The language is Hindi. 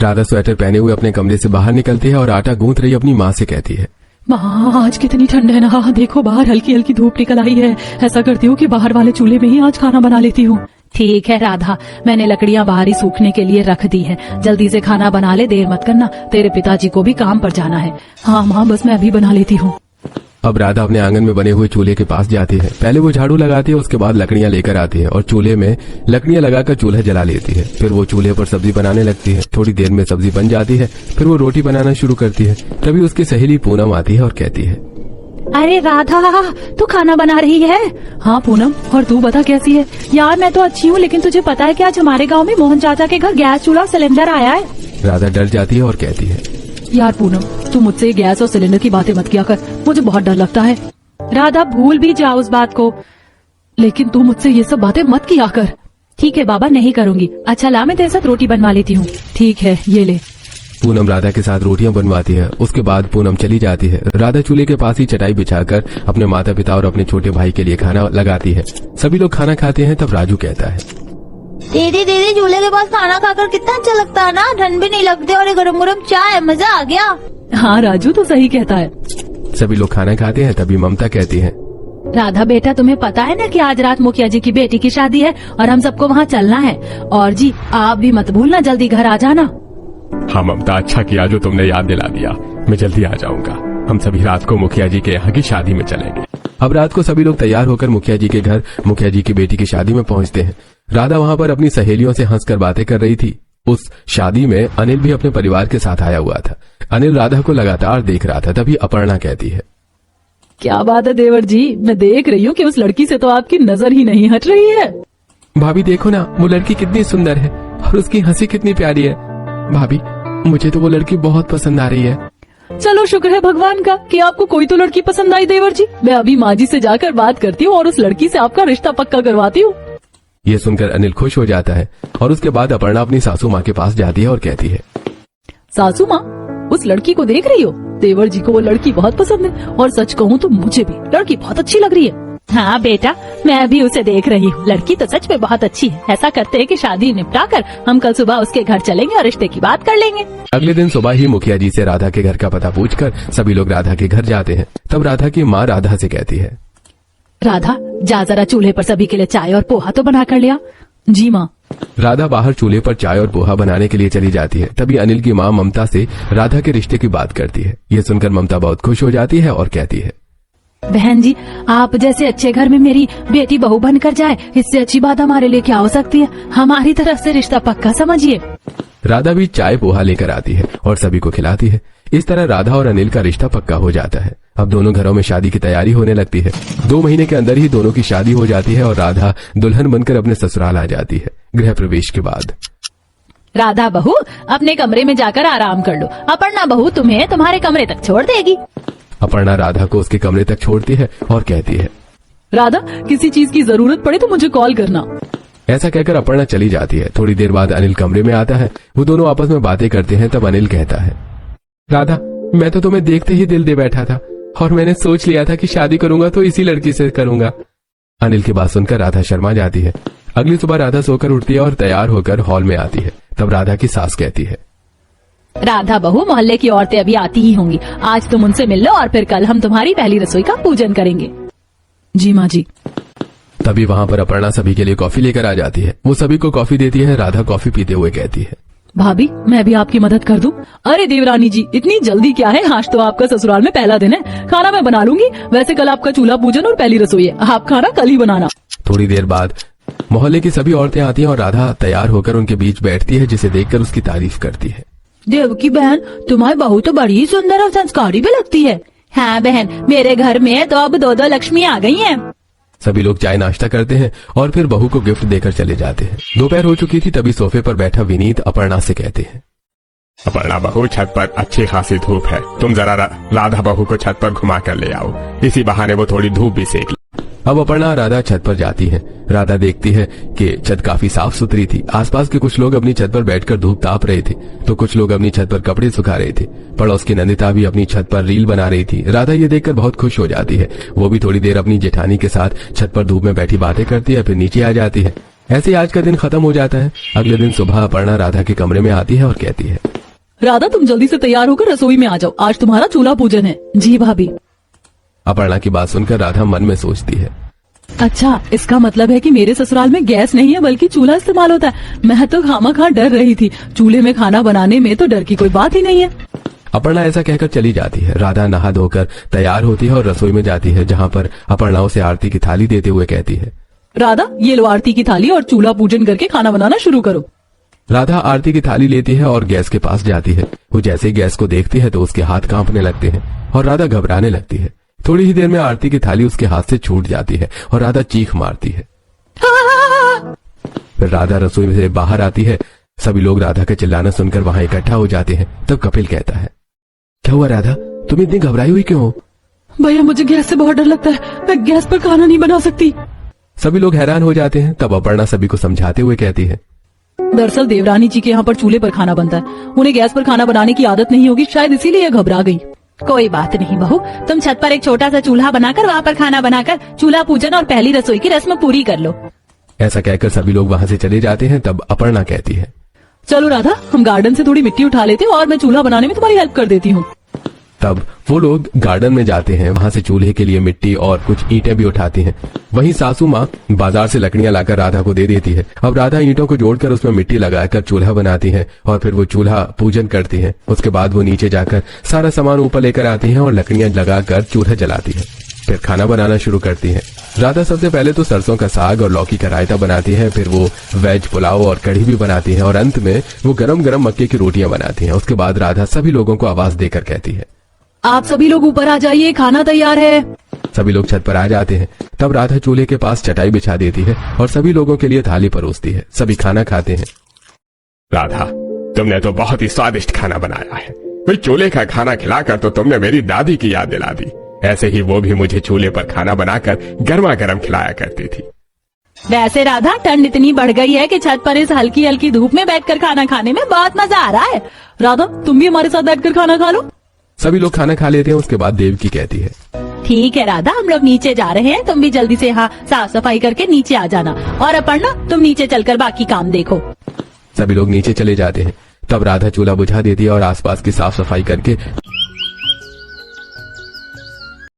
राधा स्वेटर पहने हुए अपने कमरे से बाहर निकलती है और आटा गूंथ रही अपनी माँ से कहती है, माँ आज कितनी ठंड है ना, देखो बाहर हल्की हल्की धूप निकल आई है। ऐसा करती हूँ कि बाहर वाले चूल्हे में ही आज खाना बना लेती हूँ। ठीक है राधा, मैंने लकड़ियाँ बाहर ही सूखने के लिए रख दी है। जल्दी से खाना बना ले, देर मत करना, तेरे पिताजी को भी काम पर जाना है। हाँ माँ, बस मैं अभी बना लेती हूँ। अब राधा अपने आंगन में बने हुए चूल्हे के पास जाती है। पहले वो झाड़ू लगाती है, उसके बाद लकड़ियां लेकर आती है और चूल्हे में लकड़ियां लगाकर चूल्हा जला लेती है। फिर वो चूल्हे पर सब्जी बनाने लगती है। थोड़ी देर में सब्जी बन जाती है। फिर वो रोटी बनाना शुरू करती है। तभी उसकी सहेली पूनम आती है और कहती है, अरे राधा, तू खाना बना रही है? हाँ पूनम, और तू बता कैसी है? यार मैं तो अच्छी हूँ, लेकिन तुझे पता है कि आज हमारे गाँव में मोहन चाचा के घर गैस चूल्हा सिलेंडर आया है। राधा डर जाती है और कहती है, यार पूनम, तू मुझसे गैस और सिलेंडर की बातें मत किया कर, मुझे बहुत डर लगता है। राधा भूल भी जा उस बात को, लेकिन तू मुझसे ये सब बातें मत किया कर। ठीक है बाबा, नहीं करूँगी। अच्छा ला, मैं तेरे साथ रोटी बनवा लेती हूँ। ठीक है, ये ले। पूनम राधा के साथ रोटियां बनवाती है। उसके बाद पूनम चली जाती है। राधा चूल्हे के पास ही चटाई बिछाकर अपने माता पिता और अपने छोटे भाई के लिए खाना लगाती है। सभी लोग खाना खाते हैं। तब राजू कहता है, दीदी दीदी, चूल्हे के पास खाना खाकर कितना अच्छा लगता है ना, ठंड भी नहीं लगती और गरम गरम चाय, मजा आ गया। हाँ राजू तो सही कहता है। सभी लोग खाना खाते हैं। तभी ममता कहती है, राधा बेटा, तुम्हें पता है ना कि आज रात मुखिया जी की बेटी की शादी है और हम सबको वहाँ चलना है। और जी आप भी मत भूलना, जल्दी घर आ जाना। हाँ ममता, अच्छा किया जो तुमने याद दिला दिया। मैं जल्दी आ जाऊंगा। हम सभी रात को मुखिया जी के यहाँ की शादी में चलेंगे। अब रात को सभी लोग तैयार होकर मुखिया जी के घर मुखिया जी की बेटी की शादी में पहुंचते हैं। राधा वहाँ पर अपनी सहेलियों से हंसकर बातें कर रही थी। उस शादी में अनिल भी अपने परिवार के साथ आया हुआ था। अनिल राधा को लगातार देख रहा था। तभी अपर्णा कहती है, क्या बात है देवर जी, मैं देख रही हूँ कि उस लड़की से तो आपकी नजर ही नहीं हट रही है। भाभी देखो ना, वो लड़की कितनी सुंदर है और उसकी हंसी कितनी प्यारी है। भाभी, मुझे तो वो लड़की बहुत पसंद आ रही है। चलो शुक्र है भगवान का कि आपको कोई तो लड़की पसंद आई देवर जी। मैं अभी माँ जी से जाकर बात करती हूँ और उस लड़की से आपका रिश्ता पक्का करवाती हूँ। ये सुनकर अनिल खुश हो जाता है और उसके बाद अपर्णा अपनी सासू माँ के पास जाती है और कहती है, सासू माँ, उस लड़की को देख रही हो? देवर जी को वो लड़की बहुत पसंद है और सच कहूँ तो मुझे भी लड़की बहुत अच्छी लग रही है। हाँ बेटा, मैं भी उसे देख रही हूँ, लड़की तो सच में बहुत अच्छी है। ऐसा करते हैं कि शादी निपटा कर हम कल सुबह उसके घर चलेंगे और रिश्ते की बात कर लेंगे। अगले दिन सुबह ही मुखिया जी से राधा के घर का पता पूछकर सभी लोग राधा के घर जाते हैं। तब राधा की माँ राधा से कहती है, राधा जा जरा चूल्हे पर सभी के लिए चाय और पोहा तो बना कर लिया। जी माँ। राधा बाहर चूल्हे पर चाय और पोहा बनाने के लिए चली जाती है। तभी अनिल की माँ ममता से राधा के रिश्ते की बात करती है। ये सुनकर ममता बहुत खुश हो जाती है और कहती है, बहन जी, आप जैसे अच्छे घर में मेरी बेटी बहू बनकर जाए, इससे अच्छी बात हमारे लिए क्या हो सकती है। हमारी तरफ से रिश्ता पक्का समझिए। राधा भी चाय पोहा लेकर आती है और सभी को खिलाती है। इस तरह राधा और अनिल का रिश्ता पक्का हो जाता है। अब दोनों घरों में शादी की तैयारी होने लगती है। 2 महीने के अंदर ही दोनों की शादी हो जाती है और राधा दुल्हन बनकर अपने ससुराल आ जाती है। गृह प्रवेश के बाद राधा बहू अपने कमरे में जाकर आराम कर लो, अपर्णा बहू तुम्हें तुम्हारे कमरे तक छोड़ देगी। अपर्णा राधा को उसके कमरे तक छोड़ती है और कहती है, राधा किसी चीज की जरूरत पड़े तो मुझे कॉल करना। ऐसा कहकर अपर्णा चली जाती है। थोड़ी देर बाद अनिल कमरे में आता है। वो दोनों आपस में बातें करते हैं। तब अनिल कहता है, राधा, मैं तो तुम्हें देखते ही दिल दे बैठा था और मैंने सोच लिया था कि शादी करूंगा तो इसी लड़की से करूंगा। अनिल की बात सुनकर राधा शर्मा जाती है। अगली सुबह राधा सोकर उठती है और तैयार होकर हॉल में आती है। तब राधा की सास कहती है, राधा बहू, मोहल्ले की औरतें अभी आती ही होंगी, आज तुम उनसे मिल लो और फिर कल हम तुम्हारी पहली रसोई का पूजन करेंगे। जी माँ जी। तभी वहाँ पर अपर्णा सभी के लिए कॉफी लेकर आ जाती है। वो सभी को कॉफी देती है। राधा कॉफी पीते हुए कहती है, भाभी मैं भी आपकी मदद कर दूं? अरे देवरानी जी, इतनी जल्दी क्या है, आज तो आपका ससुराल में पहला दिन है। खाना मैं बना लूंगी, वैसे कल आपका चूल्हा पूजन और पहली रसोई है, आप खाना कल ही बनाना। थोड़ी देर बाद मोहल्ले की सभी औरतें आती हैं और राधा तैयार होकर उनके बीच बैठती है, जिसे देखकर उसकी तारीफ करती है। देव की बहन, तुम्हारी बहू तो बड़ी सुंदर और संस्कारी भी लगती है। हाँ बहन, मेरे घर में तो अब 2 लक्ष्मी आ गई हैं। सभी लोग चाय नाश्ता करते हैं और फिर बहू को गिफ्ट देकर चले जाते हैं। दोपहर हो चुकी थी। तभी सोफे पर बैठा विनीत अपर्णा से कहते हैं, अपर्णा बहू, छत पर अच्छी खासी धूप है, तुम जरा राधा बहू को छत पर घुमा कर ले आओ, इसी बहाने वो थोड़ी धूप भी सेक ले। अब अपर्णा राधा छत पर जाती है। राधा देखती है कि छत काफी साफ सुथरी थी। आसपास के कुछ लोग अपनी छत पर बैठकर धूप ताप रहे थे तो कुछ लोग अपनी छत पर कपड़े सुखा रहे थे। पड़ोस की नंदिता भी अपनी छत पर रील बना रही थी। राधा ये देखकर बहुत खुश हो जाती है। वो भी थोड़ी देर अपनी जेठानी के साथ छत पर धूप में बैठी बातें करती है, फिर नीचे आ जाती है। ऐसे ही आज का दिन खत्म हो जाता है। अगले दिन सुबह अपर्णा राधा के कमरे में आती है और कहती है, राधा तुम जल्दी से तैयार होकर रसोई में आ जाओ, आज तुम्हारा चूल्हा पूजन है। जी भाभी। अपर्णा की बात सुनकर राधा मन में सोचती है, अच्छा, इसका मतलब है कि मेरे ससुराल में गैस नहीं है बल्कि चूल्हा इस्तेमाल होता है। मैं तो खामखा डर रही थी, चूल्हे में खाना बनाने में तो डर की कोई बात ही नहीं है। अपर्णा ऐसा कहकर चली जाती है। राधा नहा धोकर तैयार होती है और रसोई में जाती है, जहाँ पर अपर्णा उसे आरती की थाली देते हुए कहती है, राधा ये लो आरती की थाली और चूल्हा पूजन करके खाना बनाना शुरू करो। राधा आरती की थाली लेती है और गैस के पास जाती है। वो जैसे ही गैस को देखती है तो उसके हाथ कांपने लगते हैं और राधा घबराने लगती है। थोड़ी ही देर में आरती की थाली उसके हाथ से छूट जाती है और राधा चीख मारती है। फिर राधा रसोई में से बाहर आती है। सभी लोग राधा का चिल्लाना सुनकर वहां इकट्ठा हो जाते हैं। तब कपिल कहता है, क्या हुआ राधा, तुम इतनी घबराई हुई क्यों हो? भैया मुझे गैस से बहुत डर लगता है, मैं गैस पर खाना नहीं बना सकती। सभी लोग हैरान हो जाते हैं। तब अपर्णा सभी को समझाते हुए कहती है, दरअसल देवरानी जी के यहाँ पर चूल्हे पर खाना बनता है, उन्हें गैस पर खाना बनाने की आदत नहीं होगी, शायद इसीलिए घबरा गई। कोई बात नहीं बहू, तुम छत पर एक छोटा सा चूल्हा बनाकर वहाँ पर खाना बनाकर चूल्हा पूजन और पहली रसोई की रस्म पूरी कर लो। ऐसा कहकर सभी लोग वहां से चले जाते हैं। तब अपर्णा कहती है, चलो राधा, हम गार्डन से थोड़ी मिट्टी उठा लेते हैं और मैं चूल्हा बनाने में तुम्हारी हेल्प कर देती हूँ। तब वो लोग गार्डन में जाते हैं। वहां से चूल्हे के लिए मिट्टी और कुछ ईंटें भी उठाती हैं। वहीं सासू माँ बाजार से लकड़ियां लाकर राधा को दे देती है। अब राधा ईंटों को जोड़कर उसमें मिट्टी लगाकर चूल्हा बनाती है और फिर वो चूल्हा पूजन करती है। उसके बाद वो नीचे जाकर सारा सामान ऊपर लेकर आती है और लकड़ियां लगाकर चूल्हा जलाती है। फिर खाना बनाना शुरू करती है। राधा सबसे पहले तो सरसों का साग और लौकी का रायता बनाती है, फिर वो वेज पुलाव और कढ़ी भी बनाती है और अंत में वो गरम गरम मक्के की रोटियां बनाती है। उसके बाद राधा सभी लोगों को आवाज देकर कहती है, आप सभी लोग ऊपर आ जाइए, खाना तैयार है। सभी लोग छत पर आ जाते हैं। तब राधा चूल्हे के पास चटाई बिछा देती है और सभी लोगों के लिए थाली परोसती है। सभी खाना खाते हैं। राधा, तुमने तो बहुत ही स्वादिष्ट खाना बनाया है। कोई चूल्हे का खाना खिलाकर तो तुमने मेरी दादी की याद दिला दी। ऐसे ही वो भी मुझे चूल्हे पर खाना बनाकर गर्मा गर्म खिलाया करती थी। वैसे राधा, ठंड इतनी बढ़ गई है कि छत पर इस हल्की हल्की धूप में बैठकर खाना खाने में बहुत मजा आ रहा है। राधा तुम भी हमारे साथ बैठकर खाना खा लो। सभी लोग खाना खा लेते हैं। उसके बाद देवकी कहती है, ठीक है राधा, हम लोग नीचे जा रहे हैं, तुम भी जल्दी से यहाँ साफ सफाई करके नीचे आ जाना। और अपर्णा, तुम नीचे चलकर बाकी काम देखो। सभी लोग नीचे चले जाते हैं। तब राधा चूल्हा बुझा देती है और आसपास की साफ सफाई करके